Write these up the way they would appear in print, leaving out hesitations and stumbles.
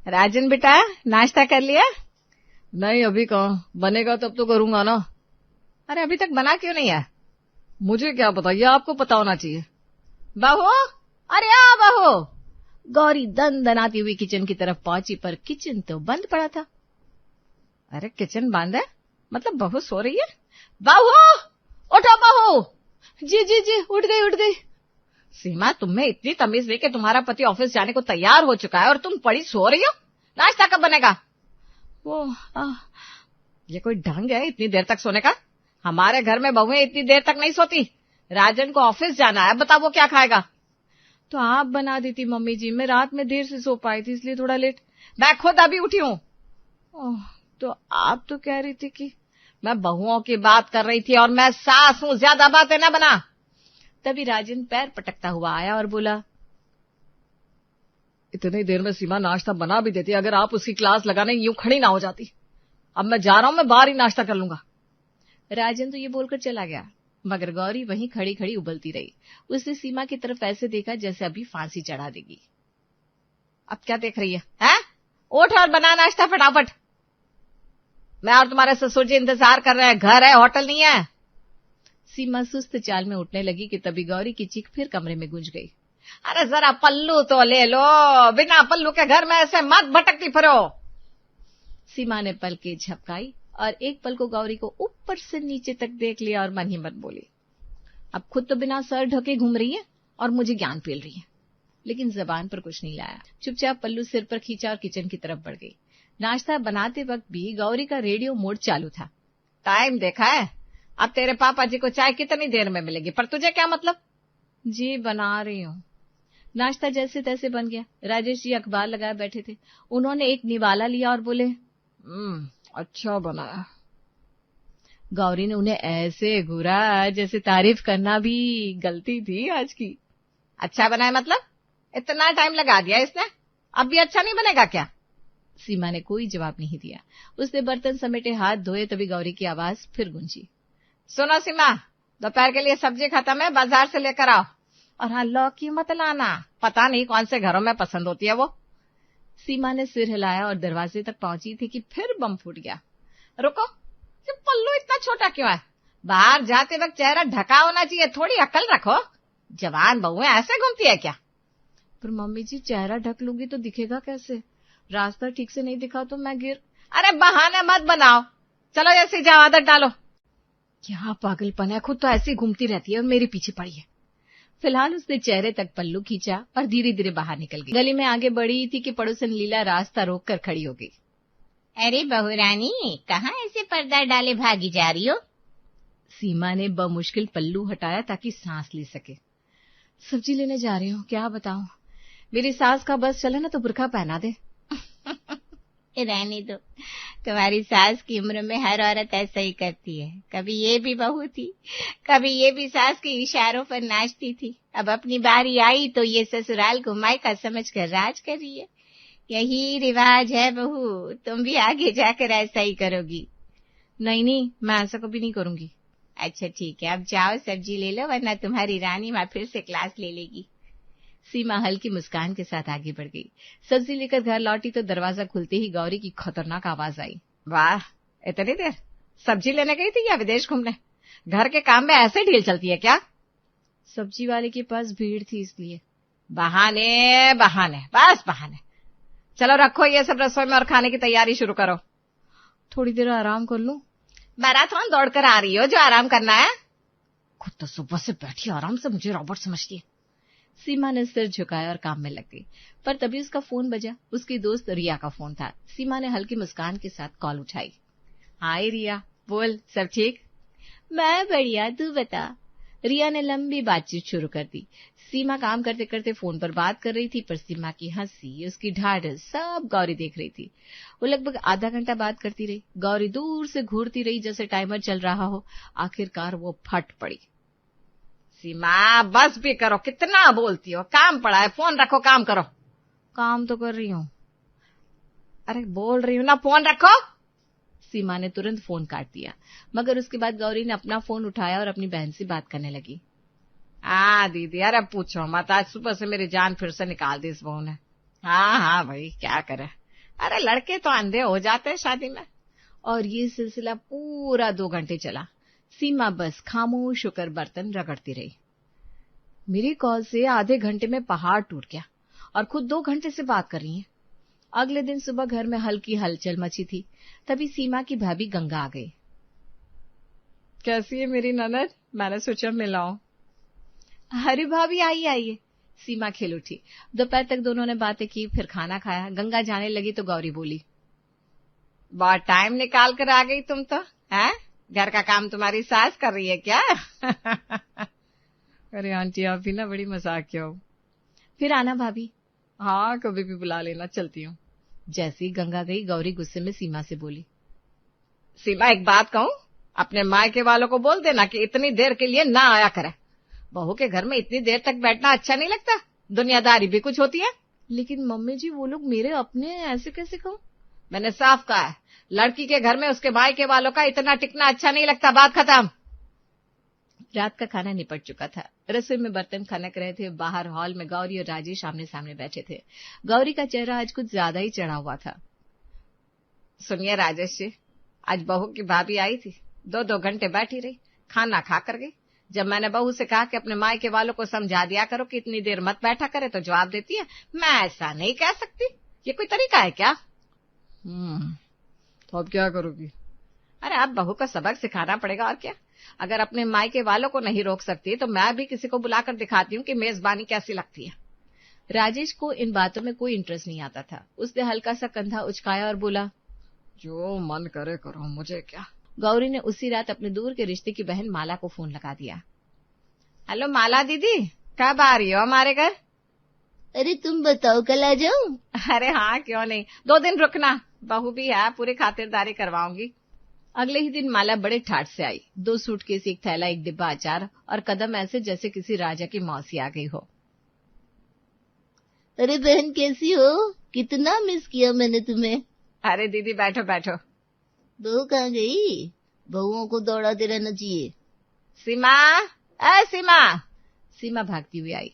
राजन बेटा, नाश्ता कर लिया? नहीं, अभी कहाँ, बनेगा तब तो करूंगा ना। अरे अभी तक बना क्यों नहीं है? मुझे क्या पता, ये आपको पता होना चाहिए। बहू, अरे आ बहू। गौरी दनाती हुई किचन की तरफ पहुंची, पर किचन तो बंद पड़ा था। अरे किचन बंद है, मतलब बहू सो रही है? बहू, उठो बहू। जी जी जी, उठ गई। सीमा, तुम्हें इतनी तमीज नहीं कि तुम्हारा पति ऑफिस जाने को तैयार हो चुका है और तुम पड़ी सो रही हो? नाश्ता कब बनेगा? ये कोई ढंग है इतनी देर तक सोने का? हमारे घर में बहुएं इतनी देर तक नहीं सोती। राजन को ऑफिस जाना है, बताओ वो क्या खाएगा? तो आप बना देती मम्मी जी, मैं रात में देर से सो पाई थी इसलिए थोड़ा लेट। मैं खुद अभी उठी हूँ। तो आप तो कह रही थी कि मैं बहुओं की बात कर रही थी और मैं सास हूं, ज्यादा बातें ना बना। तभी राजन पैर पटकता हुआ आया और बोला, इतनी देर में सीमा नाश्ता बना भी देती अगर आप उसकी क्लास लगाने यूं खड़ी ना हो जाती। अब मैं जा रहा हूं, मैं बाहर ही नाश्ता कर लूंगा। राजन तो ये बोलकर चला गया, मगर गौरी वहीं खड़ी खड़ी उबलती रही। उसने सीमा की तरफ ऐसे देखा जैसे अभी फांसी चढ़ा देगी। अब क्या देख रही है? उठ और बना नाश्ता फटाफट। मैं और तुम्हारे ससुर जी इंतजार कर रहे हैं, घर है, होटल नहीं है। सीमा सुस्त चाल में उठने लगी कि तभी गौरी की चीख फिर कमरे में गूंज गई। अरे जरा पल्लू तो ले लो, बिना पल्लू के घर में ऐसे मत भटकती फिरो। सीमा ने पलकें झपकाई और एक पल को गौरी को ऊपर से नीचे तक देख लिया और मन ही मन बोली, अब खुद तो बिना सर ढके घूम रही है और मुझे ज्ञान पेल रही है। लेकिन जबान पर कुछ नहीं लाया, चुपचाप पल्लू सिर पर खींचा और किचन की तरफ बढ़ गई। नाश्ता बनाते वक्त भी गौरी का रेडियो मोड चालू था। टाइम देखा है? अब तेरे पापा जी को चाय कितनी देर में मिलेगी, पर तुझे क्या मतलब? जी बना रही हूँ। नाश्ता जैसे तैसे बन गया। राजेश जी अखबार लगाए बैठे थे। उन्होंने एक निवाला लिया और बोले, अच्छा बनाया। गौरी ने उन्हें ऐसे घूरा जैसे तारीफ करना भी गलती थी आज की। अच्छा बनाया मतलब? इतना टाइम लगा दिया इसने, अब भी अच्छा नहीं बनेगा क्या? सीमा ने कोई जवाब नहीं दिया। उसने बर्तन समेटे हाथ धोए, तभी गौरी की आवाज फिर गूंजी, सुनो सीमा, दोपहर के लिए सब्जी खत्म है, बाजार से लेकर आओ। और हाँ, लौकी मत लाना, पता नहीं कौन से घरों में पसंद होती है वो। सीमा ने सिर हिलाया और दरवाजे तक पहुंची थी कि फिर बम फूट गया। रुको, ये पल्लू इतना छोटा क्यों है? बाहर जाते वक्त चेहरा ढका होना चाहिए, थोड़ी अकल रखो। जवान बहुएं ऐसे घूमती है क्या? पर मम्मी जी, चेहरा ढक लूंगी तो दिखेगा कैसे? रास्ता ठीक से नहीं दिखा तो मैं गिर। अरे बहाने मत बनाओ, चलो जैसे जाओ, आदत डालो। क्या पागलपन है, खुद तो ऐसी घूमती रहती है और मेरे पीछे पड़ी है। फिलहाल उसने चेहरे तक पल्लू खींचा और धीरे धीरे बाहर निकल गई। गली में आगे बढ़ी थी कि पड़ोसन लीला रास्ता रोककर खड़ी हो गई। अरे बहुरानी, कहाँ ऐसे पर्दा डाले भागी जा रही हो? सीमा ने बमुश्किल पल्लू हटाया ताकि सांस ले सके। सब्जी लेने जा रही हूँ, क्या बताऊं, मेरी सास का बस चले ना तो बुर्का पहना दे। रहने दो, तुम्हारी सास की उम्र में हर औरत ऐसा ही करती है। कभी ये भी बहू थी, कभी ये भी सास के इशारों पर नाचती थी। अब अपनी बारी आई तो ये ससुराल को मायका समझकर राज कर रही है। यही रिवाज है बहू, तुम भी आगे जाकर ऐसा ही करोगी। नहीं, मैं ऐसा कभी नहीं करूंगी। अच्छा ठीक है, अब जाओ सब्जी ले लो, वरना तुम्हारी रानी माँ फिर से क्लास ले लेगी। सीमा हल्की मुस्कान के साथ आगे बढ़ गई। सब्जी लेकर घर लौटी तो दरवाजा खुलते ही गौरी की खतरनाक आवाज आई। वाह, इतनी देर सब्जी लेने गई थी या विदेश घूमने? घर के काम में ऐसे ढील चलती है क्या? सब्जी वाले के पास भीड़ थी इसलिए। बहाने बहाने, बस बहाने। चलो रखो ये सब रसोई में और खाने की तैयारी शुरू करो। थोड़ी देर आराम कर लूं? मैराथन दौड़कर आ रही हो जो आराम करना है? खुद तो सुबह से बैठी आराम से मुझे रॉबोट समझती है। सीमा ने सिर झुकाया और काम में लग गई, पर तभी उसका फोन बजा। उसकी दोस्त रिया का फोन था। सीमा ने हल्की मुस्कान के साथ कॉल उठाई। हाय रिया, बोल, सब ठीक? मैं बढ़िया, तू बता। रिया ने लंबी बातचीत शुरू कर दी। सीमा काम करते करते फोन पर बात कर रही थी, पर सीमा की हंसी, उसकी ढाढ़स सब गौरी देख रही थी। वो लगभग आधा घंटा बात करती रही। गौरी दूर से घूरती रही जैसे टाइमर चल रहा हो। आखिरकार वो फट पड़ी। सीमा, बस भी करो, कितना बोलती हो, काम पड़ा है, फोन रखो, काम करो। काम तो कर रही हूँ। अरे बोल रही हूँ ना, फोन रखो। सीमा ने तुरंत फोन काट दिया, मगर उसके बाद गौरी ने अपना फोन उठाया और अपनी बहन से बात करने लगी। दीदी, अरे पूछो मत, आज सुबह से मेरी जान फिर से निकाल दी इस बहू ने। हाँ भाई, क्या करे, अरे लड़के तो अंधे हो जाते हैं शादी में। और ये सिलसिला पूरा 2 घंटे चला। सीमा बस खामोश होकर बर्तन रगड़ती रही। मेरी कॉल से आधे घंटे में पहाड़ टूट गया और खुद 2 घंटे से बात कर रही है। अगले दिन सुबह घर में हल्की हलचल मची थी। तभी सीमा की भाभी गंगा आ गई। कैसी है मेरी ननद? मैंने सोचा मिलाऊं। अरे भाभी आइए आइए। सीमा खेल उठी। दोपहर तक दोनों ने बातें की, फिर खाना खाया। गंगा जाने लगी तो गौरी बोली, बहुत टाइम निकाल कर आ गई तुम तो, हैं? घर का काम तुम्हारी सास कर रही है क्या? अरे आंटी आप भी ना बड़ी मजाकिया हो। फिर आना भाभी। हाँ कभी भी बुला लेना, चलती हूँ। जैसी गंगा गई गौरी गुस्से में सीमा से बोली, सीमा एक बात कहूं, अपने मायके वालों को बोल देना कि इतनी देर के लिए ना आया करे। बहू के घर में इतनी देर तक बैठना अच्छा नहीं लगता, दुनियादारी भी कुछ होती है। लेकिन मम्मी जी वो लोग मेरे अपने, ऐसे कैसे कहूं? मैंने साफ कहा है, लड़की के घर में उसके मायके वालों का इतना टिकना अच्छा नहीं लगता। बात खत्म। रात का खाना निपट चुका था। रसोई में बर्तन खनक रहे थे। बाहर हॉल में गौरी और राजेश आमने सामने बैठे थे। गौरी का चेहरा आज कुछ ज्यादा ही चढ़ा हुआ था। सुनिए राजेश जी, आज बहू की भाभी आई थी, 2 घंटे बैठी रही, खाना खा कर गई। जब मैंने बहू से कहा कि अपने मायके वालों को समझा दिया करो कि इतनी देर मत बैठा करे, तो जवाब देती है, मैं ऐसा नहीं कह सकती। ये कोई तरीका है क्या? तो अब क्या करोगी? अरे अब बहू को सबक सिखाना पड़ेगा, और क्या। अगर अपने मायके वालों को नहीं रोक सकती तो मैं भी किसी को बुलाकर दिखाती हूँ कि मेजबानी कैसी लगती है। राजेश को इन बातों में कोई इंटरेस्ट नहीं आता था। उसने हल्का सा कंधा उचकाया और बोला, जो मन करे करो, मुझे क्या। गौरी ने उसी रात अपने दूर के रिश्ते की बहन माला को फोन लगा दिया। हेलो माला दीदी, कब आ रही हो हमारे घर? अरे तुम बताओ, कल आ जाऊं? अरे हाँ क्यों नहीं, 2 दिन रुकना, बहू भी है, पूरी खातिरदारी करवाऊंगी। अगले ही दिन माला बड़े ठाठ से आई। 2 सूटकेस, 1 थैला, 1 डिब्बा अचार और कदम ऐसे जैसे किसी राजा की मौसी आ गई हो। अरे बहन कैसी हो? कितना मिस किया मैंने तुम्हें। अरे दीदी बैठो बैठो। बहू कहाँ गई? बहुओं को दौड़ाते रहना चाहिए। सीमा, सीमा। सीमा भागती हुई आई।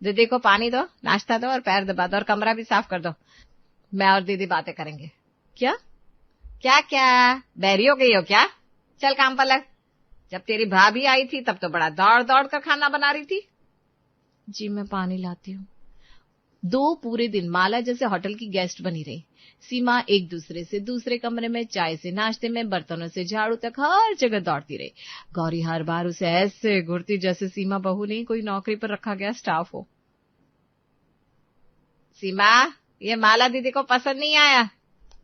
दीदी को पानी दो, नाश्ता दो और पैर दबा दो और कमरा भी साफ कर दो। मैं और दीदी बातें करेंगे। क्या क्या क्या बहरी हो गई हो क्या? चल काम पर लग। जब तेरी भाभी आई थी तब तो बड़ा दौड़ दौड़ कर खाना बना रही थी। जी मैं पानी लाती हूँ। 2 पूरे दिन माला जैसे होटल की गेस्ट बनी रही। सीमा एक दूसरे से दूसरे कमरे में, चाय से नाश्ते में, बर्तनों से झाड़ू तक हर जगह दौड़ती रही। गौरी हर बार उसे ऐसे घूरती जैसे सीमा बहू नहीं कोई नौकरी पर रखा गया स्टाफ हो। सीमा, ये माला दीदी को पसंद नहीं आया।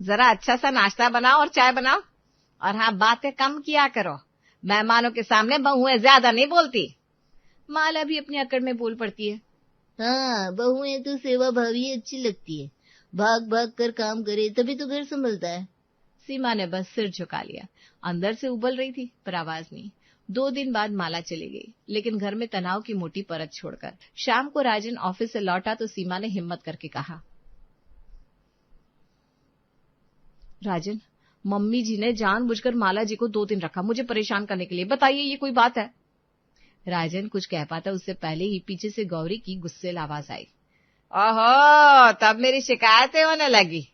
जरा अच्छा सा नाश्ता बनाओ और चाय बनाओ। और हाँ, बातें कम किया करो, मेहमानों के सामने बहुएं ज्यादा नहीं बोलती। माला भी अपनी अकड़ में बोल पड़ती है। हाँ, बहुएं तो सेवा भावी अच्छी लगती है, भाग भाग कर काम करे तभी तो घर संभलता है। सीमा ने बस सिर झुका लिया। अंदर से उबल रही थी पर आवाज नहीं। 2 दिन बाद माला चली गई, लेकिन घर में तनाव की मोटी परत छोड़कर। शाम को राजन ऑफिस से लौटा तो सीमा ने हिम्मत करके कहा, राजन, मम्मी जी ने जानबूझकर माला जी को 2 दिन रखा मुझे परेशान करने के लिए। बताइए ये कोई बात है? राजन कुछ कह पाता उससे पहले ही पीछे से गौरी की गुस्सेल आवाज आई। ओहो, तब मेरी शिकायतें होने लगी।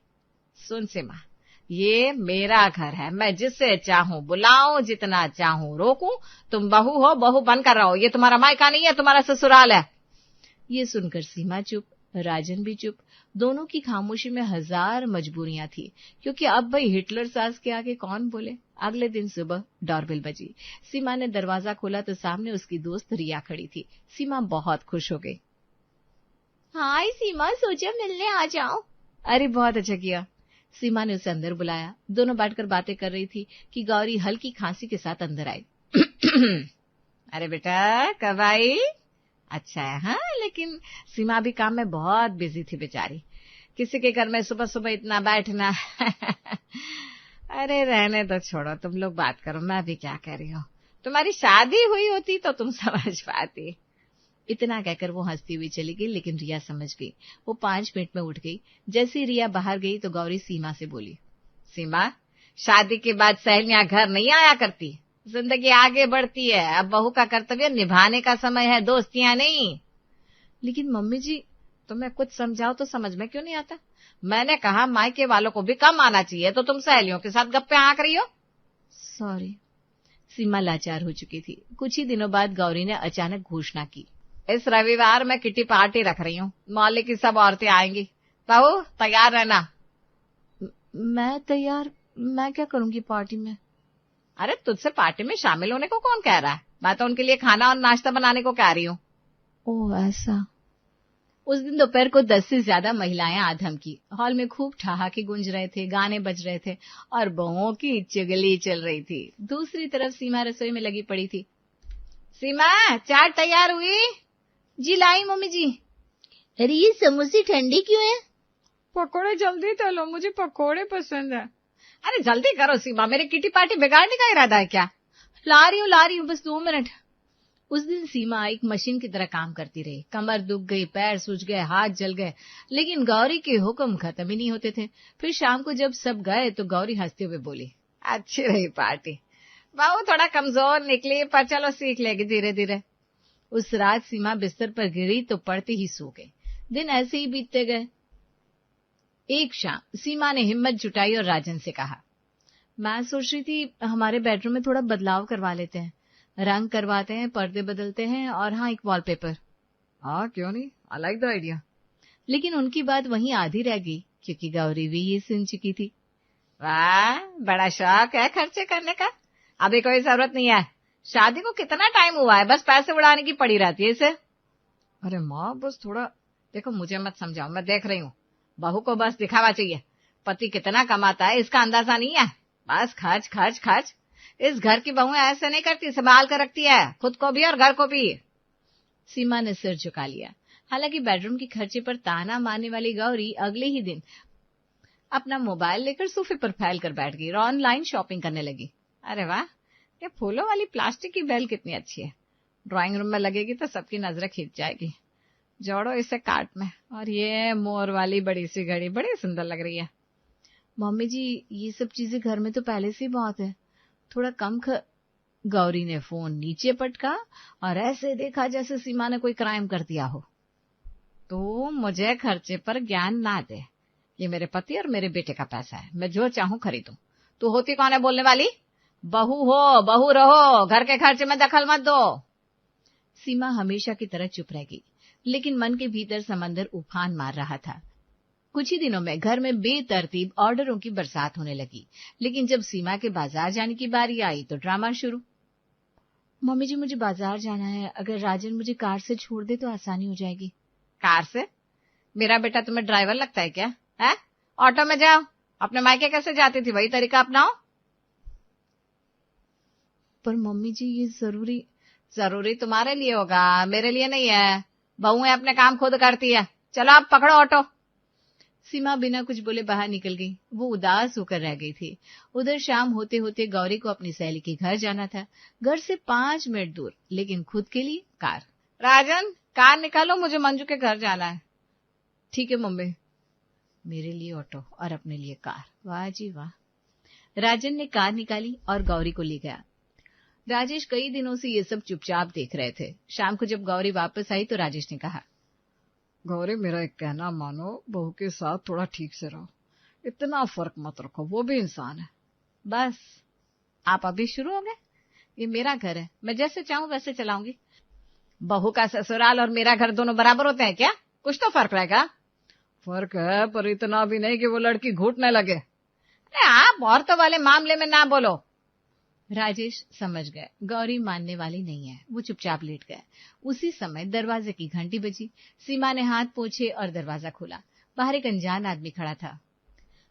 सुन सीमा, ये मेरा घर है, मैं जिससे चाहूं बुलाऊं, जितना चाहूं रोकूं। तुम बहू हो, बहू बनकर रहो। ये तुम्हारा मायका नहीं है, तुम्हारा ससुराल है। ये सुनकर सीमा चुप, राजन भी चुप। दोनों की खामोशी में हजार मजबूरियां थी, क्योंकि अब भाई हिटलर सास के आगे कौन बोले। अगले दिन सुबह डोरबेल बजी। सीमा ने दरवाजा खोला तो सामने उसकी दोस्त रिया खड़ी थी। सीमा बहुत खुश हो गई। हाय सीमा, सोचा मिलने आ जाओ। अरे बहुत अच्छा किया। सीमा ने उसे अंदर बुलाया। दोनों बैठकर बातें कर रही थी कि गौरी हल्की खांसी के साथ अंदर आई। अरे बेटा कब आई? अच्छा है। हाँ, लेकिन सीमा भी काम में बहुत बिजी थी बेचारी। किसी के घर में सुबह सुबह इतना बैठना। अरे रहने दो, छोड़ो, तुम लोग बात करो, मैं भी क्या कह रही हूँ। तुम्हारी शादी हुई होती तो तुम समझ पाती। इतना कहकर वो हंसती हुई चली गई, लेकिन रिया समझ गई। वो 5 मिनट में उठ गई। जैसे रिया बाहर गई तो गौरी सीमा से बोली, सीमा, शादी के बाद सहेलियां घर नहीं आया करती, जिंदगी आगे बढ़ती है। अब बहू का कर्तव्य निभाने का समय है, दोस्तियां नहीं। लेकिन मम्मी जी, तुम्हें कुछ समझाओ तो समझ में क्यों नहीं आता? मैंने कहा मायके वालों को भी कम आना चाहिए, तो तुम सहेलियों के साथ गप्पे हाँक रही हो। सॉरी। सीमा लाचार हो चुकी थी। कुछ ही दिनों बाद गौरी ने अचानक घोषणा की, इस रविवार मैं किटी पार्टी रख रही हूँ, मोहल्ले की सब औरतें आएंगी, बहू तैयार रहना। मैं तैयार? मैं क्या करूंगी पार्टी में? अरे तुझसे पार्टी में शामिल होने को कौन कह रहा है, मैं तो उनके लिए खाना और नाश्ता बनाने को कह रही हूँ। ओह ऐसा। उस दिन दोपहर को 10 से ज्यादा महिलाएं आ धमकी। हॉल में खूब ठहाके गूंज रहे थे, गाने बज रहे थे और बहुओं की चुगली चल रही थी। दूसरी तरफ सीमा रसोई में लगी पड़ी थी। सीमा, चाट तैयार हुई? जी लाई मम्मी जी। अरे ये समोसे ठंडी क्यों है? पकोड़े जल्दी तलो, मुझे पकोड़े पसंद है। अरे जल्दी करो सीमा, मेरी किटी पार्टी बिगाड़ने का इरादा है क्या? ला रही हूँ, बस 2 मिनट। उस दिन सीमा एक मशीन की तरह काम करती रही। कमर दुख गई, पैर सूज गए, हाथ जल गए, लेकिन गौरी के हुक्म खत्म ही नहीं होते थे। फिर शाम को जब सब गए तो गौरी हंसते हुए बोली, अच्छी रही पार्टी, बहू थोड़ा कमजोर निकली, पर चलो सीख लेगी धीरे धीरे। उस रात सीमा बिस्तर पर गिरी तो पड़ते ही सो गई। दिन ऐसे ही बीतते गए। एक शाम सीमा ने हिम्मत जुटाई और राजन से कहा, मैं सोच रही थी हमारे बेडरूम में थोड़ा बदलाव करवा लेते हैं, रंग करवाते हैं, पर्दे बदलते हैं और हाँ एक वॉलपेपर। हाँ क्यों नहीं, आई लाइक द आइडिया। लेकिन उनकी बात वहीं आधी रह गई, क्योंकि गौरी भी ये सुन चुकी थी। वाह, बड़ा शौक है खर्चे करने का। अभी कोई जरूरत नहीं है, शादी को कितना टाइम हुआ है, बस पैसे उड़ाने की पड़ी रहती है इसे। अरे माँ बस थोड़ा देखो, मुझे मत समझाओ, मैं देख रही हूँ। बहू को बस दिखावा चाहिए, पति कितना कमाता है इसका अंदाजा नहीं है, बस खर्च खर्च खर्च। इस घर की बहू ऐसे नहीं करती, संभाल कर रखती है खुद को भी और घर को भी। सीमा ने सिर झुका लिया। हालांकि बेडरूम के खर्चे पर ताना मारने वाली गौरी अगले ही दिन अपना मोबाइल लेकर सोफे पर फैल कर बैठ गई और ऑनलाइन शॉपिंग करने लगी। अरे वाह, ये फूलों वाली प्लास्टिक की बेल कितनी अच्छी है, ड्राइंग रूम में लगेगी तो सबकी नजरें खींच जाएगी। जोड़ो इसे कार्ट में। और ये मोर वाली बड़ी सी घड़ी बड़ी सुंदर लग रही है। मम्मी जी ये सब चीजें घर में तो पहले से ही बहुत है, थोड़ा कम गौरी ने फोन नीचे पटका और ऐसे देखा जैसे सीमा ने कोई क्राइम कर दिया हो। तो मुझे खर्चे पर ज्ञान ना दे, ये मेरे पति और मेरे बेटे का पैसा है, मैं जो चाहूं खरीदूं। तू होती कौन है बोलने वाली? बहू हो, बहू रहो, घर के खर्चे में दखल मत दो। सीमा हमेशा की तरह चुप रह गई, लेकिन मन के भीतर समंदर उफान मार रहा था। कुछ ही दिनों में घर में बेतरतीब ऑर्डरों की बरसात होने लगी, लेकिन जब सीमा के बाजार जाने की बारी आई तो ड्रामा शुरू। मम्मी जी मुझे बाजार जाना है, अगर राजन मुझे कार से छोड़ दे तो आसानी हो जाएगी। कार से? मेरा बेटा तुम्हें ड्राइवर लगता है क्या? है? ऑटो में जाओ, अपने मायके कैसे जाती थी वही तरीका अपनाओ। पर मम्मी जी ये जरूरी तुम्हारे लिए होगा, मेरे लिए नहीं है। बहुएं अपने काम खुद करती है, चलो आप पकड़ो ऑटो। सीमा बिना कुछ बोले बाहर निकल गई। वो उदास होकर रह गई थी। उधर शाम होते होते गौरी को अपनी सहेली के घर जाना था, घर से 5 मिनट दूर, लेकिन खुद के लिए कार। राजन कार निकालो, मुझे मंजू के घर जाना है। ठीक है मम्मी। मेरे लिए ऑटो और अपने लिए कार। वाह जी वाह। राजन ने कार निकाली और गौरी को ले गया। राजेश कई दिनों से ये सब चुपचाप देख रहे थे। शाम को जब गौरी वापस आई तो राजेश ने कहा, गौरी मेरा एक कहना मानो, बहू के साथ थोड़ा ठीक से रहो, इतना फर्क मत रखो, वो भी इंसान है। बस आप अभी शुरू हो गए? ये मेरा घर है, मैं जैसे चाहूं वैसे चलाऊंगी। बहू का ससुराल और मेरा घर दोनों बराबर होते हैं क्या? कुछ तो फर्क रहेगा। फर्क है, पर इतना भी नहीं कि वो लड़की घुटने लगे। अरे आप औरतों वाले मामले में ना बोलो। राजेश समझ गए गौरी मानने वाली नहीं है। वो चुपचाप लेट गए। उसी समय दरवाजे की घंटी बजी। सीमा ने हाथ पोंछे और दरवाजा खोला। बाहर एक अनजान आदमी खड़ा था।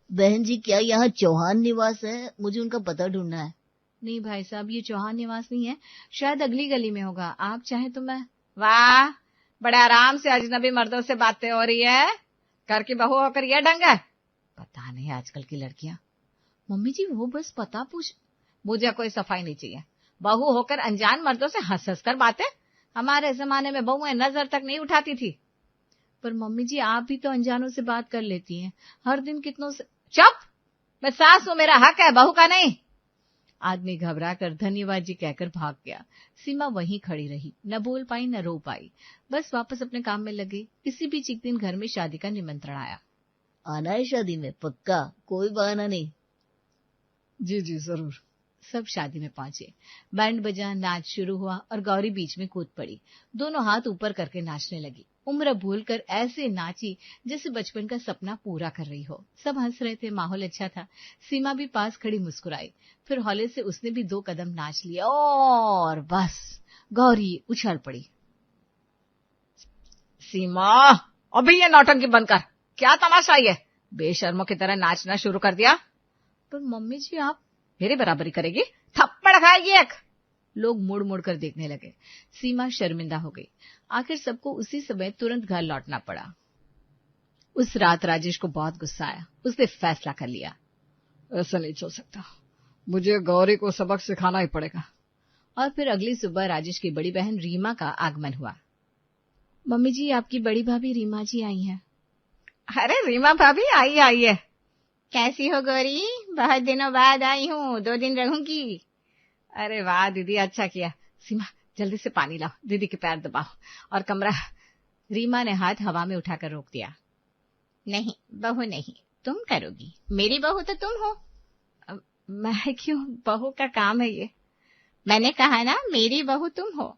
बहन जी क्या यहाँ चौहान निवास है? मुझे उनका पता ढूंढना है। नहीं भाई साहब, ये चौहान निवास नहीं है, शायद अगली गली में होगा। आप चाहे तो मैं। वाह, बड़े आराम से अजनबी मर्दों से बातें हो रही है। घर की बहू होकर यह ढंग है? पता नहीं आजकल की लड़कियां। मम्मी जी वो बस पता पूछ। मुझे कोई सफाई नहीं चाहिए। बहू होकर अनजान मर्दों से हंस हंस कर बातें। हमारे जमाने में बहुएं नजर तक नहीं उठाती थी। पर मम्मी जी आप भी तो अनजानों से बात कर लेती हैं हर दिन कितनों से। चुप, मैं सास हूं, मेरा हक है, बहू का नहीं। आदमी घबरा कर धन्यवाद जी कहकर भाग गया। सीमा वहीं खड़ी रही, न बोल पाई न रो पाई, बस वापस अपने काम में लगी। इसी बीच एक दिन घर में शादी का निमंत्रण आया। आना है शादी में पक्का, कोई बहाना नहीं। जी जी जरूर। सब शादी में पहुंचे। बैंड बजा, नाच शुरू हुआ और गौरी बीच में कूद पड़ी। दोनों हाथ ऊपर करके नाचने लगी। उम्र भूलकर ऐसे नाची जैसे बचपन का सपना पूरा कर रही हो। सब हंस रहे थे, माहौल अच्छा था। सीमा भी पास खड़ी मुस्कुराई। फिर हौले से उसने भी 2 कदम नाच लिए और बस गौरी उछल पड़ी। सीमा, अभी ये नौटंकी बंद कर। क्या तमाशा ये, बेशर्मों की तरह नाचना शुरू कर दिया। पर मम्मी जी आप मेरे बराबरी करेगी? थप्पड़ खाएगी एक। लोग मुड़ मुड़ कर देखने लगे। सीमा शर्मिंदा हो गई। आखिर सबको उसी समय तुरंत घर लौटना पड़ा। उस रात राजेश को बहुत गुस्सा आया। उसने फैसला कर लिया, ऐसा नहीं चल सकता, मुझे गौरी को सबक सिखाना ही पड़ेगा। और फिर अगली सुबह राजेश की बड़ी बहन रीमा का आगमन हुआ। मम्मी जी, आपकी बड़ी भाभी रीमा जी आई हैं। अरे रीमा भाभी, आई है। कैसी हो गौरी? बहुत दिनों बाद आई हूँ, 2 दिन रहूंगी। अरे वाह दीदी, अच्छा किया। सीमा जल्दी से पानी लाओ, दीदी के पैर दबाओ और कमरा। रीमा ने हाथ हवा में उठाकर रोक दिया। नहीं बहू नहीं, तुम करोगी, मेरी बहू तो तुम हो। मैं क्यों? बहू का काम है ये। मैंने कहा ना, मेरी बहू तुम हो।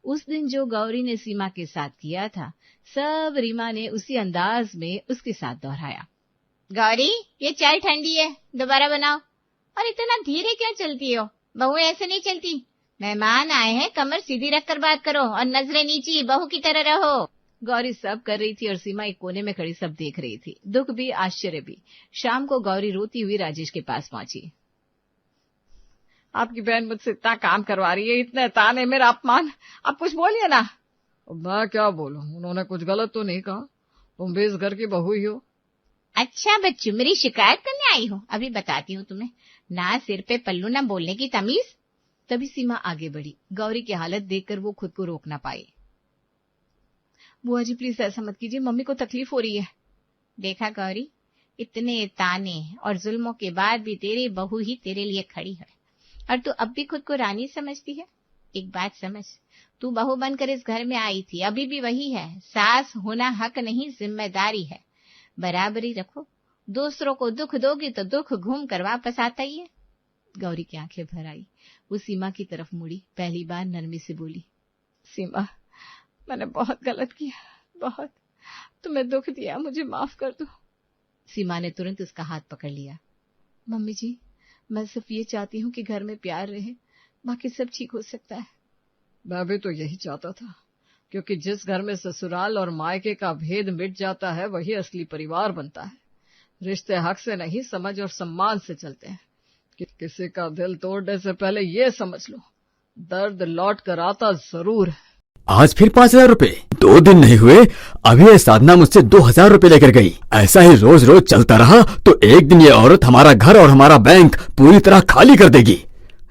उस दिन जो गौरी ने सीमा के साथ किया था, सब रीमा ने उसी अंदाज में उसके साथ दोहराया। गौरी, ये चाय ठंडी है, दोबारा बनाओ। और इतना धीरे क्या चलती हो? बहू ऐसे नहीं चलती। मेहमान आए हैं, कमर सीधी रखकर बात करो और नजरें नीची, बहू की तरह रहो। गौरी सब कर रही थी और सीमा एक कोने में खड़ी सब देख रही थी। दुख भी, आश्चर्य भी। शाम को गौरी रोती हुई राजेश के पास पहुंची। आपकी बहन मुझसे इतना काम करवा रही है, इतने ताने, मेरा अपमान, आप कुछ बोलिए ना। मैं क्या बोलूं, उन्होंने कुछ गलत तो नहीं कहा, तुम भी इस घर की बहू ही हो। अच्छा बच्चू, मेरी शिकायत करने आई हो? अभी बताती हूँ तुम्हें। ना सिर पे पल्लू, ना बोलने की तमीज। तभी सीमा आगे बढ़ी। गौरी की हालत देखकर वो खुद को रोक ना पाई। बुआ जी प्लीज ऐसा मत कीजिए, मम्मी को तकलीफ हो रही है। देखा गौरी, इतने ताने और जुल्मों के बाद भी तेरी बहू ही तेरे लिए खड़ी है और तू अब भी खुद को रानी समझती है। एक बात समझ, तू बहू बनकर इस घर में आई थी, अभी भी वही है। सास होना हक नहीं, जिम्मेदारी है। बराबरी रखो। दूसरों को दुख दोगी तो दुख घूम कर वापस आता ही है। गौरी की आंखें भर आई। वो सीमा की तरफ मुड़ी, पहली बार नरमी से बोली, सीमा, मैंने बहुत गलत किया, बहुत, तुम्हें दुख दिया, मुझे माफ कर दो। सीमा ने तुरंत उसका हाथ पकड़ लिया। मम्मी जी, मैं सिर्फ ये चाहती हूँ कि घर में प्यार रहे, बाकी सब ठीक हो सकता है। मैं भी तो यही चाहता था, क्योंकि जिस घर में ससुराल और मायके का भेद मिट जाता है, वही असली परिवार बनता है। रिश्ते हक से नहीं, समझ और सम्मान से चलते हैं। किसी का दिल तोड़ने से पहले ये समझ लो, दर्द लौट कर आता जरूर है। आज फिर 5,000 रुपए? 2 दिन नहीं हुए, अभी ये साधना मुझसे 2,000 रुपए लेकर गई। ऐसा ही रोज रोज चलता रहा तो एक दिन ये औरत हमारा घर और हमारा बैंक पूरी तरह खाली कर देगी।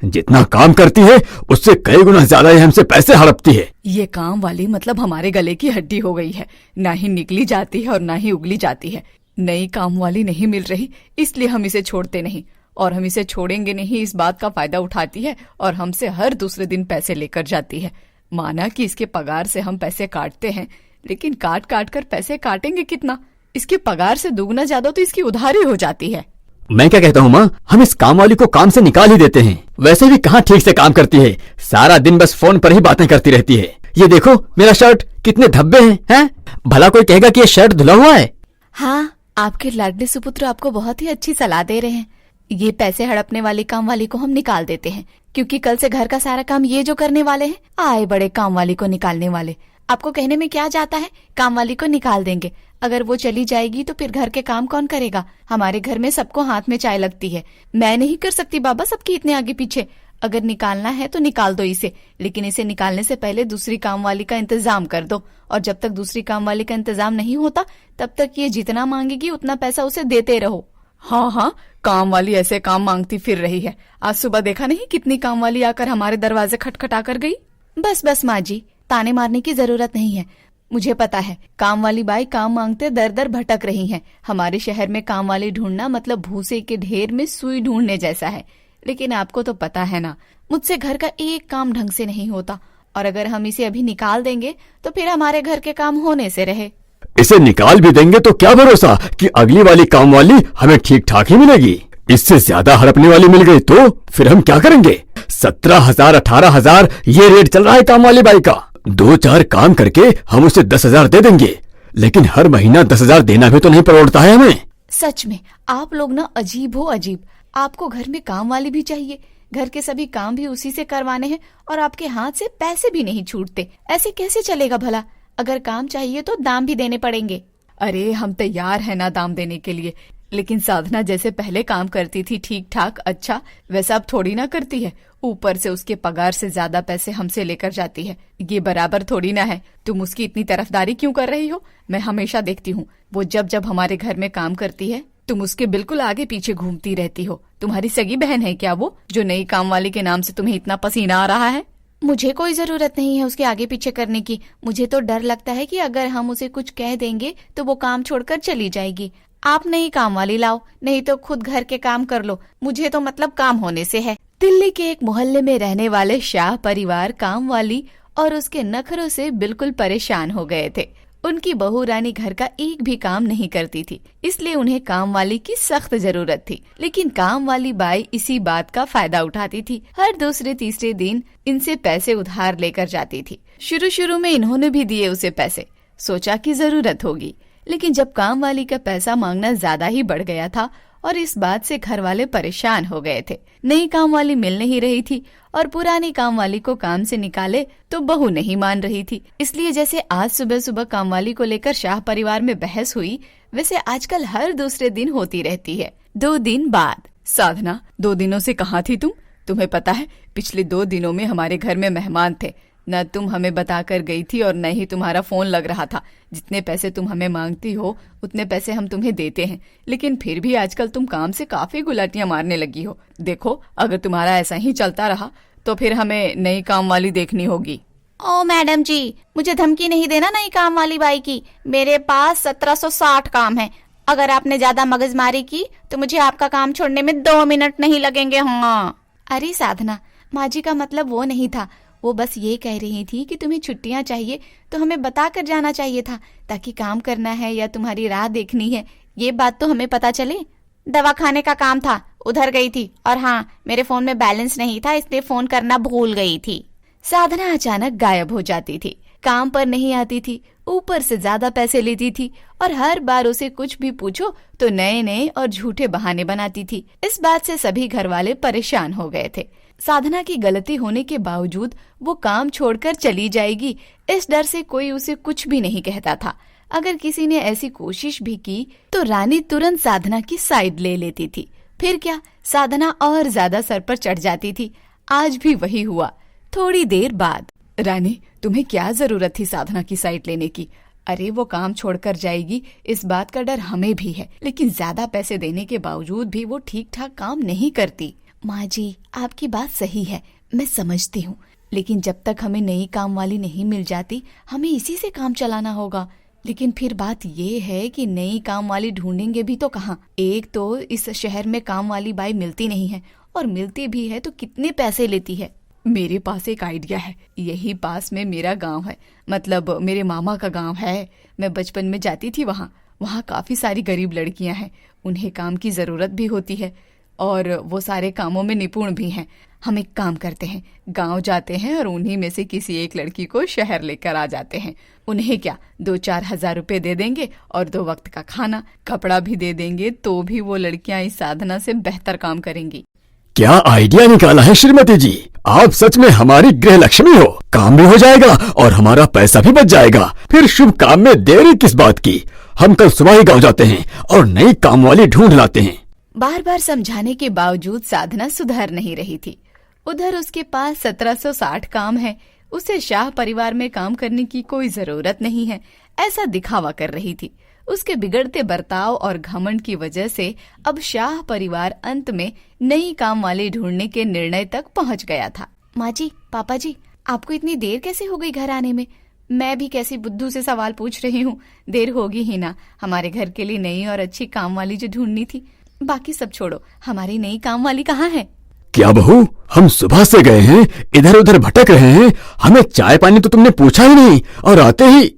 जितना काम करती है उससे कई गुना ज्यादा ये हमसे पैसे हड़पती है। ये काम वाली मतलब हमारे गले की हड्डी हो गई है, ना ही निकली जाती है और ना ही उगली जाती है। नई काम वाली नहीं मिल रही, इसलिए हम इसे छोड़ते नहीं, और हम इसे छोड़ेंगे नहीं इस बात का फायदा उठाती है और हमसे हर दूसरे दिन पैसे लेकर जाती है। माना कि इसके पगार से हम पैसे काटते हैं, लेकिन काट काट कर पैसे काटेंगे कितना? इसके पगार से दुगना ज्यादा तो इसकी उधारी हो जाती है। मैं क्या कहता हूँ माँ, हम इस काम वाली को काम से निकाल ही देते हैं। वैसे भी कहाँ ठीक से काम करती है, सारा दिन बस फोन पर ही बातें करती रहती है। ये देखो मेरा शर्ट कितने धब्बे हैं? भला कोई कहेगा कि ये शर्ट धुला हुआ है? हाँ, आपके लाडले सुपुत्र आपको बहुत ही अच्छी सलाह दे रहे हैं। ये पैसे हड़पने वाली काम वाली को हम निकाल देते हैं, क्योंकि कल से घर का सारा काम ये जो करने वाले हैं, आए बड़े काम वाली को निकालने वाले। आपको कहने में क्या जाता है, काम वाली को निकाल देंगे। अगर वो चली जाएगी तो फिर घर के काम कौन करेगा? हमारे घर में सबको हाथ में चाय लगती है। मैं नहीं कर सकती बाबा सबकी इतने आगे पीछे। अगर निकालना है तो निकाल दो इसे, लेकिन इसे निकालने से पहले दूसरी काम वाली का इंतजाम कर दो। और जब तक दूसरी काम वाली का इंतजाम नहीं होता, तब तक ये जितना मांगेगी उतना पैसा उसे देते रहो। हाँ हाँ, काम वाली ऐसे काम मांगती फिर रही है। आज सुबह देखा नहीं कितनी काम वाली आकर हमारे दरवाजे खटखटा कर गई। बस बस माँ जी, ताने मारने की जरूरत नहीं है। मुझे पता है काम वाली बाई काम मांगते दर दर भटक रही हैं। हमारे शहर में काम वाली ढूंढना मतलब भूसे के ढेर में सुई ढूंढने जैसा है। लेकिन आपको तो पता है ना, मुझसे घर का एक काम ढंग से नहीं होता, और अगर हम इसे अभी निकाल देंगे तो फिर हमारे घर के काम होने से रहे। इसे निकाल भी देंगे तो क्या भरोसा कि अगली वाली काम वाली हमें ठीक ठाक ही मिलेगी। इससे ज्यादा हड़पने वाली मिल गई तो फिर हम क्या करेंगे? 17,000 18,000 ये रेट चल रहा है काम वाली बाई का। 2-4 काम करके हम उसे 10,000 दे देंगे, लेकिन हर महीना 10,000 देना भी तो नहीं पड़ता है हमें। सच में आप लोग ना अजीब हो अजीब। आपको घर में काम वाली भी चाहिए, घर के सभी काम भी उसी से करवाने हैं और आपके हाथ से पैसे भी नहीं छूटते। ऐसे कैसे चलेगा भला? अगर काम चाहिए तो दाम भी देने पड़ेंगे। अरे हम तैयार है ना दाम देने के लिए, लेकिन साधना जैसे पहले काम करती थी ठीक ठाक अच्छा, वैसा अब थोड़ी ना करती है। ऊपर से उसके पगार से ज्यादा पैसे हमसे लेकर जाती है। ये बराबर थोड़ी ना है। तुम उसकी इतनी तरफदारी क्यों कर रही हो? मैं हमेशा देखती हूँ वो जब जब हमारे घर में काम करती है तुम उसके बिल्कुल आगे पीछे घूमती रहती हो। तुम्हारी सगी बहन है क्या वो, जो नई काम वाली के नाम से तुम्हें इतना पसीना आ रहा है? मुझे कोई जरूरत नहीं है उसके आगे पीछे करने की। मुझे तो डर लगता है कि अगर हम उसे कुछ कह देंगे तो वो काम छोड़कर चली जाएगी। आप नई काम वाली लाओ, नहीं तो खुद घर के काम कर लो। मुझे तो मतलब काम होने से है। दिल्ली के एक मोहल्ले में रहने वाले शाह परिवार काम वाली और उसके नखरों से बिल्कुल परेशान हो गए थे। उनकी बहू रानी घर का एक भी काम नहीं करती थी, इसलिए उन्हें काम वाली की सख्त जरूरत थी। लेकिन काम वाली बाई इसी बात का फायदा उठाती थी। हर दूसरे तीसरे दिन इनसे पैसे उधार लेकर जाती थी। शुरू शुरू में इन्होंने भी दिए उसे पैसे, सोचा कि जरूरत होगी। लेकिन जब काम वाली का पैसा मांगना ज्यादा ही बढ़ गया था और इस बात से घर वाले परेशान हो गए थे। नई काम वाली मिल नहीं रही थी और पुरानी काम वाली को काम से निकाले तो बहू नहीं मान रही थी। इसलिए जैसे आज सुबह सुबह काम वाली को लेकर शाह परिवार में बहस हुई, वैसे आजकल हर दूसरे दिन होती रहती है। 2 दिन बाद, साधना 2 दिनों से कहाँ थी तुम? तुम्हें पता है पिछले 2 दिनों में हमारे घर में मेहमान थे। न तुम हमें बताकर गई थी और न ही तुम्हारा फोन लग रहा था। जितने पैसे तुम हमें मांगती हो उतने पैसे हम तुम्हें देते हैं, लेकिन फिर भी आजकल तुम काम से काफी गुलाटियां मारने लगी हो। देखो अगर तुम्हारा ऐसा ही चलता रहा तो फिर हमें नई काम वाली देखनी होगी। ओ मैडम जी, मुझे धमकी नहीं देना नई काम वाली बाई की। मेरे पास 1760 काम है। अगर आपने ज्यादा मगजमारी की तो मुझे आपका काम छोड़ने में 2 मिनट नहीं लगेंगे। हाँ। अरे साधना, माँ जी का मतलब वो नहीं था। वो बस ये कह रही थी कि तुम्हें छुट्टियां चाहिए तो हमें बता कर जाना चाहिए था, ताकि काम करना है या तुम्हारी राह देखनी है ये बात तो हमें पता चले। दवा खाने का काम था, उधर गई थी। और हाँ, मेरे फोन में बैलेंस नहीं था इसलिए फोन करना भूल गई थी। साधना अचानक गायब हो जाती थी, काम पर नहीं आती थी, ऊपर से ज्यादा पैसे लेती थी और हर बार उसे कुछ भी पूछो तो नए नए और झूठे बहाने बनाती थी। इस बात से सभी घर वाले परेशान हो गए थे। साधना की गलती होने के बावजूद वो काम छोड़कर चली जाएगी, इस डर से कोई उसे कुछ भी नहीं कहता था। अगर किसी ने ऐसी कोशिश भी की तो रानी तुरंत साधना की साइड ले लेती थी। फिर क्या, साधना और ज्यादा सर पर चढ़ जाती थी। आज भी वही हुआ। थोड़ी देर बाद, रानी तुम्हें क्या जरूरत थी साधना की साइड लेने की? अरे वो काम छोड़कर जाएगी इस बात का डर हमें भी है, लेकिन ज्यादा पैसे देने के बावजूद भी वो ठीक ठाक काम नहीं करती। माँ जी आपकी बात सही है, मैं समझती हूँ, लेकिन जब तक हमें नई काम वाली नहीं मिल जाती हमें इसी से काम चलाना होगा। लेकिन फिर बात ये है कि नई काम वाली ढूंढेंगे भी तो कहाँ? एक तो इस शहर में काम वाली बाई मिलती नहीं है और मिलती भी है तो कितने पैसे लेती है। मेरे पास एक आइडिया है। यही पास में मेरा गांव है, मतलब मेरे मामा का गांव है। मैं बचपन में जाती थी वहाँ काफी सारी गरीब लड़कियां हैं, उन्हें काम की जरूरत भी होती है और वो सारे कामों में निपुण भी हैं। हम एक काम करते हैं, गांव जाते हैं और उन्हीं में से किसी एक लड़की को शहर लेकर आ जाते हैं। उन्हें क्या 2-4 हजार रुपए दे देंगे और 2 वक्त का खाना, कपड़ा भी दे देंगे, तो भी वो लड़कियां इस साधना से बेहतर काम करेंगी। क्या आइडिया निकाला है श्रीमती जी, आप सच में हमारी गृह लक्ष्मी हो। काम भी हो जाएगा और हमारा पैसा भी बच जाएगा। फिर शुभ काम में देरी किस बात की? हम कल सुबह ही गाँव जाते हैं और नई काम वाली ढूंढ लाते हैं। बार बार समझाने के बावजूद साधना सुधर नहीं रही थी। उधर उसके पास 1760 काम है, उसे शाह परिवार में काम करने की कोई जरूरत नहीं है, ऐसा दिखावा कर रही थी। उसके बिगड़ते बर्ताव और घमंड की वजह से अब शाह परिवार अंत में नई काम वाली ढूंढने के निर्णय तक पहुंच गया था। माँ जी, पापा जी, आपको इतनी देर कैसे हो गई घर आने में? मैं भी कैसी बुद्धू से सवाल पूछ रही हूँ। देर होगी ही ना, हमारे घर के लिए नई और अच्छी काम वाली जो ढूंढनी थी। बाकी सब छोड़ो, हमारी नई काम वाली कहाँ है? क्या बहू, हम सुबह से गए हैं, इधर उधर भटक रहे हैं, हमें चाय पानी तो तुमने पूछा ही नहीं और आते ही।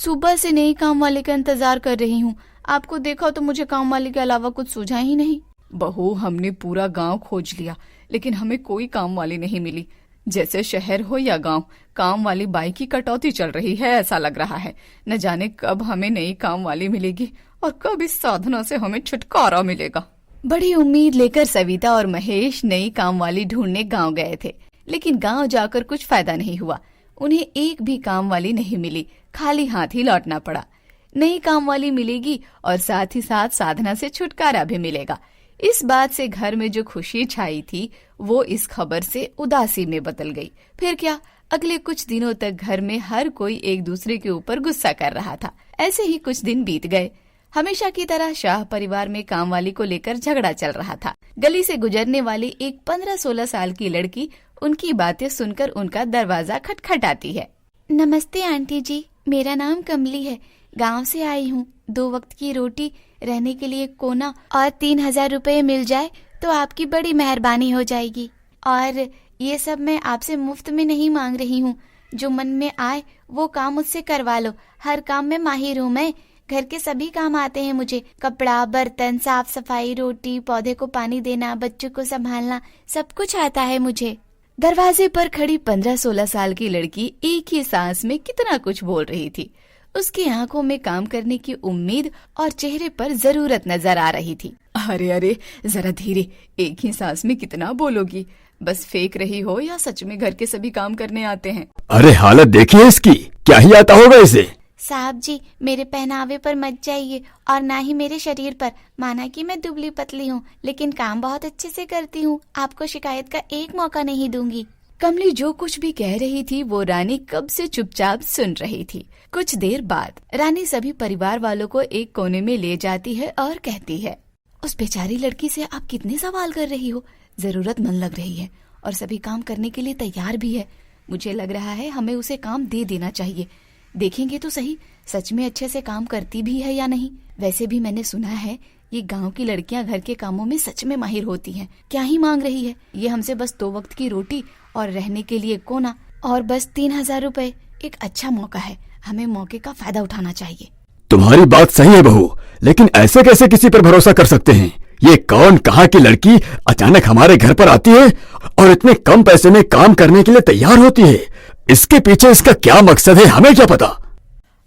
सुबह से नई काम वाले का इंतजार कर रही हूँ। आपको देखा तो मुझे काम वाले के अलावा कुछ सूझा ही नहीं। बहू, हमने पूरा गांव खोज लिया लेकिन हमें कोई काम वाली नहीं मिली। जैसे शहर हो या गांव, काम वाली बाई की कटौती चल रही है ऐसा लग रहा है। न जाने कब हमें नई काम वाली मिलेगी और कब इस साधना से हमें छुटकारा मिलेगा। बड़ी उम्मीद लेकर सविता और महेश नई काम वाली ढूंढने गांव गए थे, लेकिन गांव जाकर कुछ फायदा नहीं हुआ। उन्हें एक भी काम वाली नहीं मिली, खाली हाथ ही लौटना पड़ा। नई काम वाली मिलेगी और साथ ही साथ साधना से छुटकारा भी मिलेगा। इस बात से घर में जो खुशी छाई थी वो इस खबर से उदासी में बदल गई। फिर क्या, अगले कुछ दिनों तक घर में हर कोई एक दूसरे के ऊपर गुस्सा कर रहा था। ऐसे ही कुछ दिन बीत गए। हमेशा की तरह शाह परिवार में काम वाली को लेकर झगड़ा चल रहा था। गली से गुजरने वाली एक 15-16 साल की लड़की उनकी बातें सुनकर उनका दरवाजा खटखटाती है। नमस्ते आंटी जी, मेरा नाम कमली है, गांव से आई हूँ। 2 वक्त की रोटी, रहने के लिए कोना और 3000 रुपए मिल जाए तो आपकी बड़ी मेहरबानी हो जाएगी। और ये सब मैं आपसे मुफ्त में नहीं मांग रही हूँ, जो मन में आए वो काम मुझसे करवा लो। हर काम में माहिर हूँ मैं, घर के सभी काम आते हैं मुझे। कपड़ा, बर्तन, साफ सफाई, रोटी, पौधे को पानी देना, बच्चों को संभालना, सब कुछ आता है मुझे। दरवाजे पर खड़ी 15-16 साल की लड़की एक ही सांस में कितना कुछ बोल रही थी। उसकी आंखों में काम करने की उम्मीद और चेहरे पर जरूरत नजर आ रही थी। अरे अरे, जरा धीरे, एक ही सांस में कितना बोलोगी? बस फेंक रही हो या सच में घर के सभी काम करने आते हैं? अरे हालत देखिए इसकी, क्या ही आता होगा इसे। साहब जी, मेरे पहनावे पर मत जाइए और ना ही मेरे शरीर पर। माना कि मैं दुबली पतली हूँ, लेकिन काम बहुत अच्छे से करती हूँ। आपको शिकायत का एक मौका नहीं दूंगी। कमली जो कुछ भी कह रही थी वो रानी कब से चुपचाप सुन रही थी। कुछ देर बाद रानी सभी परिवार वालों को एक कोने में ले जाती है और कहती है, उस बेचारी लड़की से आप कितने सवाल कर रही हो? जरूरतमंद लग रही है और सभी काम करने के लिए तैयार भी है। मुझे लग रहा है हमें उसे काम दे देना चाहिए। देखेंगे तो सही, सच में अच्छे से काम करती भी है या नहीं। वैसे भी मैंने सुना है ये गांव की लड़कियां घर के कामों में सच में माहिर होती हैं। क्या ही मांग रही है ये हमसे? बस 2 वक्त की रोटी और रहने के लिए कोना और बस 3000 रुपए। एक अच्छा मौका है, हमें मौके का फायदा उठाना चाहिए। तुम्हारी बात सही है बहू, लेकिन ऐसे कैसे किसी पर भरोसा कर सकते हैं? ये कौन कहाँ की लड़की अचानक हमारे घर पर आती है और इतने कम पैसे में काम करने के लिए तैयार होती है? इसके पीछे इसका क्या मकसद है, हमें क्या पता।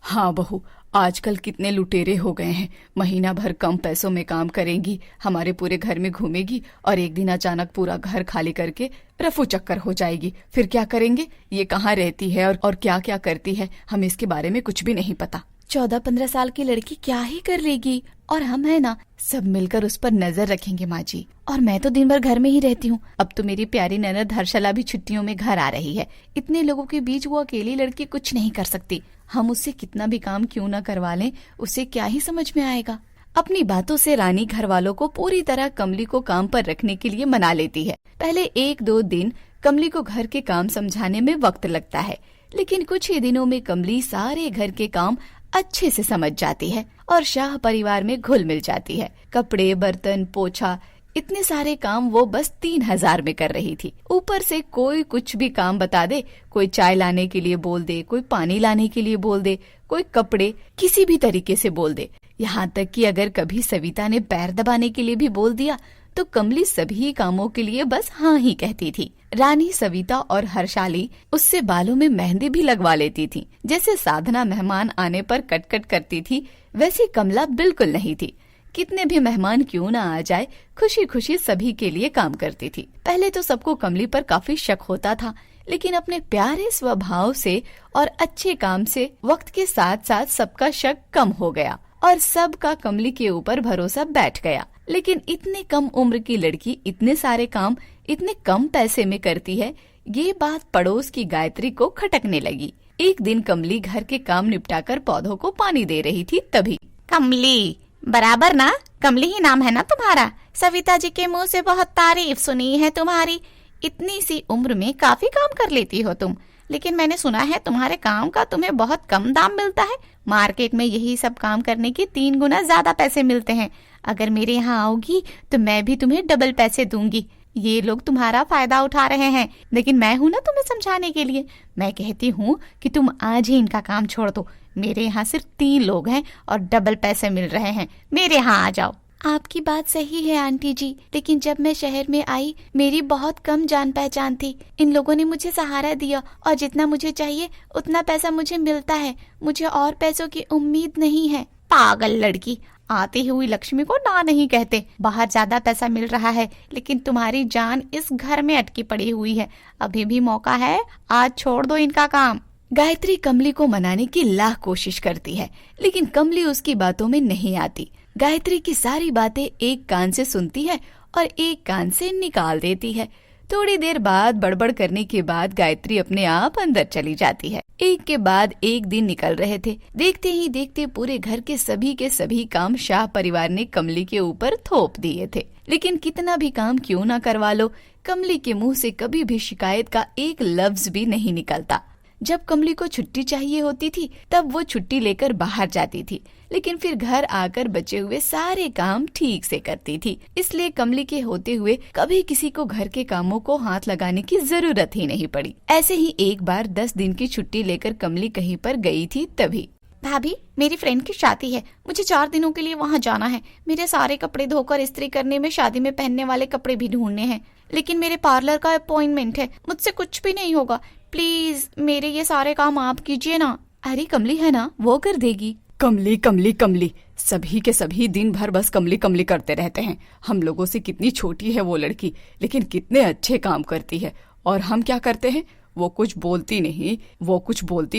हाँ बहू, आजकल कितने लुटेरे हो गए हैं। महीना भर कम पैसों में काम करेंगी, हमारे पूरे घर में घूमेगी और एक दिन अचानक पूरा घर खाली करके रफू चक्कर हो जाएगी। फिर क्या करेंगे? ये कहाँ रहती है और क्या क्या करती है, हमें इसके बारे में कुछ भी नहीं पता। 14-15 साल की लड़की क्या ही कर लेगी, और हम है ना, सब मिलकर उस पर नजर रखेंगे माँ जी। और मैं तो दिन भर घर में ही रहती हूँ। अब तो मेरी प्यारी ननद हर्षला भी छुट्टियों में घर आ रही है। इतने लोगों के बीच वो अकेली लड़की कुछ नहीं कर सकती। हम उससे कितना भी काम क्यों न करवा लें, उसे क्या ही समझ में आएगा। अपनी बातों से रानी घर वालों को पूरी तरह कमली को काम पर रखने के लिए मना लेती है। पहले 1-2 दिन कमली को घर के काम समझाने में वक्त लगता है, लेकिन कुछ ही दिनों में कमली सारे घर के काम अच्छे से समझ जाती है और शाह परिवार में घुल मिल जाती है। कपड़े, बर्तन, पोछा, इतने सारे काम वो बस 3000 में कर रही थी। ऊपर से कोई कुछ भी काम बता दे, कोई चाय लाने के लिए बोल दे, कोई पानी लाने के लिए बोल दे, कोई कपड़े किसी भी तरीके से बोल दे। यहाँ तक कि अगर कभी सविता ने पैर दबाने के लिए भी बोल दिया तो कमली सभी कामों के लिए बस हाँ ही कहती थी। रानी, सविता और हर्षाली उससे बालों में मेहंदी भी लगवा लेती थी। जैसे साधना मेहमान आने पर कटकट करती थी, वैसी कमला बिल्कुल नहीं थी। कितने भी मेहमान क्यों ना आ जाए, खुशी खुशी सभी के लिए काम करती थी। पहले तो सबको कमली पर काफी शक होता था, लेकिन अपने प्यारे स्वभाव से और अच्छे काम से वक्त के साथ साथ सबका शक कम हो गया और सबका कमली के ऊपर भरोसा बैठ गया। लेकिन इतने कम उम्र की लड़की इतने सारे काम इतने कम पैसे में करती है, ये बात पड़ोस की गायत्री को खटकने लगी। एक दिन कमली घर के काम निपटाकर पौधों को पानी दे रही थी, तभी कमली, बराबर ना? कमली ही नाम है ना तुम्हारा? सविता जी के मुंह से बहुत तारीफ सुनी है तुम्हारी। इतनी सी उम्र में काफी काम कर लेती हो तुम, लेकिन मैंने सुना है तुम्हारे काम का तुम्हें बहुत कम दाम मिलता है। मार्केट में यही सब काम करने के 3 गुना ज्यादा पैसे मिलते हैं। अगर मेरे यहाँ आओगी तो मैं भी तुम्हें डबल पैसे दूंगी। ये लोग तुम्हारा फायदा उठा रहे हैं, लेकिन मैं हूँ ना तुम्हें समझाने के लिए। मैं कहती हूँ कि तुम आज ही इनका काम छोड़ दो। मेरे यहाँ सिर्फ 3 लोग हैं और डबल पैसे मिल रहे हैं। मेरे यहाँ आ जाओ। आपकी बात सही है आंटी जी, लेकिन जब मैं शहर में आई मेरी बहुत कम जान पहचान थी। इन लोगों ने मुझे सहारा दिया और जितना मुझे चाहिए उतना पैसा मुझे मिलता है। मुझे और पैसों की उम्मीद नहीं है। पागल लड़की, आती हुई लक्ष्मी को ना नहीं कहते। बाहर ज्यादा पैसा मिल रहा है, लेकिन तुम्हारी जान इस घर में अटकी पड़ी हुई है। अभी भी मौका है, आज छोड़ दो इनका काम। गायत्री कमली को मनाने की लाख कोशिश करती है, लेकिन कमली उसकी बातों में नहीं आती। गायत्री की सारी बातें एक कान से सुनती है और एक कान से निकाल देती है। थोड़ी देर बाद बड़बड़ करने के बाद गायत्री अपने आप अंदर चली जाती है। एक के बाद एक दिन निकल रहे थे। देखते ही देखते पूरे घर के सभी काम शाह परिवार ने कमली के ऊपर थोप दिए थे। लेकिन कितना भी काम क्यों ना करवा लो, कमली के मुंह से कभी भी शिकायत का एक लफ्ज भी नहीं निकलता। जब कमली को छुट्टी चाहिए होती थी तब वो छुट्टी लेकर बाहर जाती थी, लेकिन फिर घर आकर बचे हुए सारे काम ठीक से करती थी। इसलिए कमली के होते हुए कभी किसी को घर के कामों को हाथ लगाने की जरूरत ही नहीं पड़ी। ऐसे ही एक बार 10 दिन की छुट्टी लेकर कमली कहीं पर गई थी। तभी भाभी, मेरी फ्रेंड की शादी है, मुझे 4 दिनों के लिए वहाँ जाना है। मेरे सारे कपड़े धोकर इस्त्री करने में, शादी में पहनने वाले कपड़े भी ढूंढने हैं, लेकिन मेरे पार्लर का अपॉइंटमेंट है, मुझसे कुछ भी नहीं होगा। प्लीज मेरे ये सारे काम आप कीजिए ना। अरे कमली है ना, वो कर देगी। कमली कमली कमली, सभी के सभी दिन भर बस कमली कमली करते रहते हैं। हम लोगों से कितनी छोटी है वो लड़की, लेकिन कितने अच्छे काम करती है। और हम क्या करते हैं, वो कुछ बोलती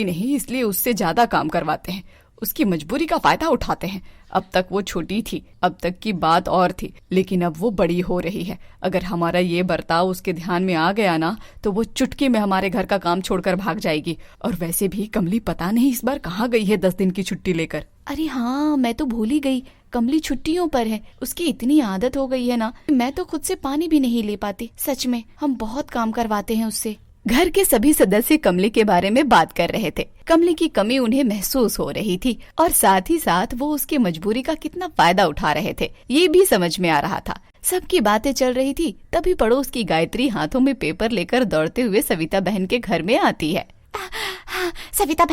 नहीं, इसलिए उससे ज्यादा काम करवाते हैं। उसकी मजबूरी का फायदा उठाते हैं। अब तक वो छोटी थी, अब तक की बात और थी, लेकिन अब वो बड़ी हो रही है। अगर हमारा ये बर्ताव उसके ध्यान में आ गया ना, तो वो चुटकी में हमारे घर का काम छोड़कर भाग जाएगी। और वैसे भी कमली पता नहीं इस बार कहाँ गई है 10 दिन की छुट्टी लेकर। अरे हाँ, मैं तो भूल ही गई, कमली छुट्टियों पर है। उसकी इतनी आदत हो गई है ना, मैं तो खुद से पानी भी नहीं ले पाती। सच में हम बहुत काम करवाते हैं उससे। घर के सभी सदस्य कमली के बारे में बात कर रहे थे। कमली की कमी उन्हें महसूस हो रही थी और साथ ही साथ वो उसकी मजबूरी का कितना फायदा उठा रहे थे, ये भी समझ में आ रहा था। सबकी बातें चल रही थी, तभी पड़ोस की गायत्री हाथों में पेपर लेकर दौड़ते हुए सविता बहन के घर में आती है। सविता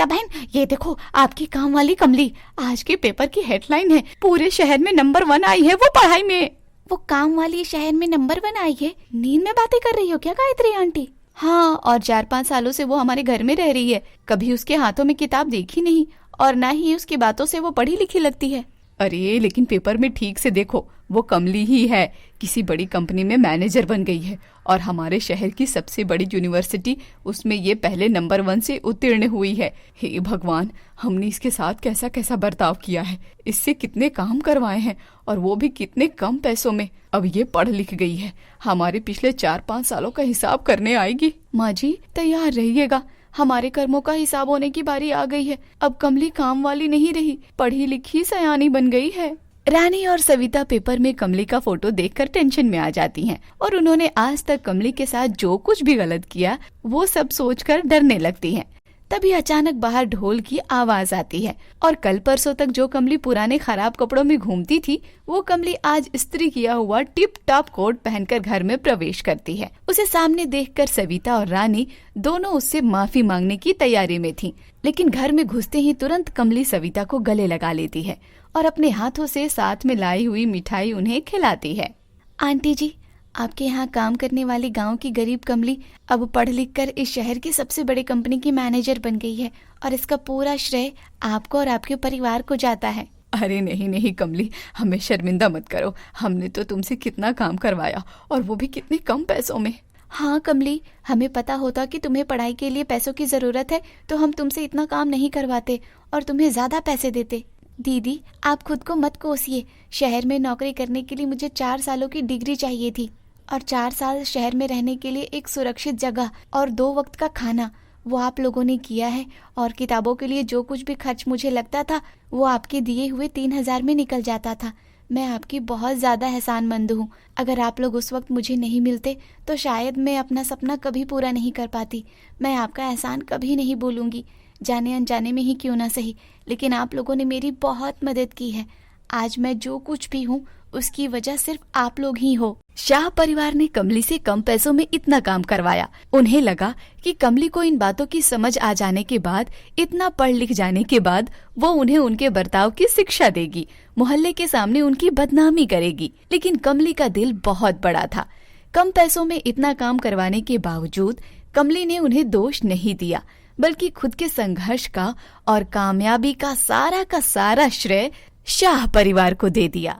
बहन, ये देखो आपकी काम वाली कमली। आज के पेपर की हेडलाइन है, पूरे शहर में नंबर 1 आई है वो पढ़ाई में। वो काम वाली शहर में नंबर 1 आई है? नींद में बातें कर रही हो क्या गायत्री आंटी? हाँ, और 4-5 सालों से वो हमारे घर में रह रही है। कभी उसके हाथों में किताब देखी नहीं और न ही उसकी बातों से वो पढ़ी लिखी लगती है। अरे लेकिन पेपर में ठीक से देखो, वो कमली ही है। किसी बड़ी कंपनी में मैनेजर बन गई है और हमारे शहर की सबसे बड़ी यूनिवर्सिटी, उसमें ये पहले नंबर 1 से उत्तीर्ण हुई है। हे भगवान, हमने इसके साथ कैसा कैसा बर्ताव किया है। इससे कितने काम करवाए हैं और वो भी कितने कम पैसों में। अब ये पढ़ लिख गई है, हमारे पिछले 4-5 सालों का हिसाब करने आएगी। माँ जी तैयार रहिएगा, हमारे कर्मों का हिसाब होने की बारी आ गई है। अब कमली काम वाली नहीं रही, पढ़ी लिखी सयानी बन गई है। रानी और सविता पेपर में कमली का फोटो देखकर टेंशन में आ जाती हैं और उन्होंने आज तक कमली के साथ जो कुछ भी गलत किया वो सब सोचकर डरने लगती हैं। तभी अचानक बाहर ढोल की आवाज आती है और कल परसों तक जो कमली पुराने खराब कपड़ों में घूमती थी, वो कमली आज इस्त्री किया हुआ टिप टॉप कोट पहनकर घर में प्रवेश करती है। उसे सामने देखकर सविता और रानी दोनों उससे माफी मांगने की तैयारी में थी, लेकिन घर में घुसते ही तुरंत कमली सविता को गले लगा लेती है और अपने हाथों से साथ में लाई हुई मिठाई उन्हें खिलाती है। आंटी जी, आपके यहाँ काम करने वाली गांव की गरीब कमली अब पढ़ लिख कर इस शहर की सबसे बड़ी कंपनी की मैनेजर बन गई है और इसका पूरा श्रेय आपको और आपके परिवार को जाता है। अरे नहीं नहीं कमली, हमें शर्मिंदा मत करो। हमने तो तुमसे कितना काम करवाया और वो भी कितने कम पैसों में। हाँ कमली, हमें पता होता कि तुम्हें पढ़ाई के लिए पैसों की जरूरत है तो हम तुमसे इतना काम नहीं करवाते और तुम्हें ज्यादा पैसे देते। दीदी, आप खुद को मत कोसिए। शहर में नौकरी करने के लिए मुझे 4 सालों की डिग्री चाहिए थी और 4 साल शहर में रहने के लिए एक सुरक्षित जगह और 2 वक्त का खाना, वो आप लोगों ने किया है। और किताबों के लिए जो कुछ भी खर्च मुझे लगता था वो आपके दिए हुए 3000 में निकल जाता था। मैं आपकी बहुत ज्यादा एहसानमंद हूँ। अगर आप लोग उस वक्त मुझे नहीं मिलते तो शायद मैं अपना सपना कभी पूरा नहीं कर पाती। मैं आपका एहसान कभी नहीं भूलूंगी, जाने अनजाने में ही क्यों ना सही, लेकिन आप लोगों ने मेरी बहुत मदद की है। आज मैं जो कुछ भी हूँ उसकी वजह सिर्फ आप लोग ही हो। शाह परिवार ने कमली से कम पैसों में इतना काम करवाया। उन्हें लगा कि कमली को इन बातों की समझ आ जाने के बाद, इतना पढ़ लिख जाने के बाद वो उन्हें उनके बर्ताव की शिक्षा देगी, मोहल्ले के सामने उनकी बदनामी करेगी। लेकिन कमली का दिल बहुत बड़ा था। कम पैसों में इतना काम करवाने के बावजूद कमली ने उन्हें दोष नहीं दिया, बल्कि खुद के संघर्ष का और कामयाबी का सारा श्रेय शाह परिवार को दे दिया।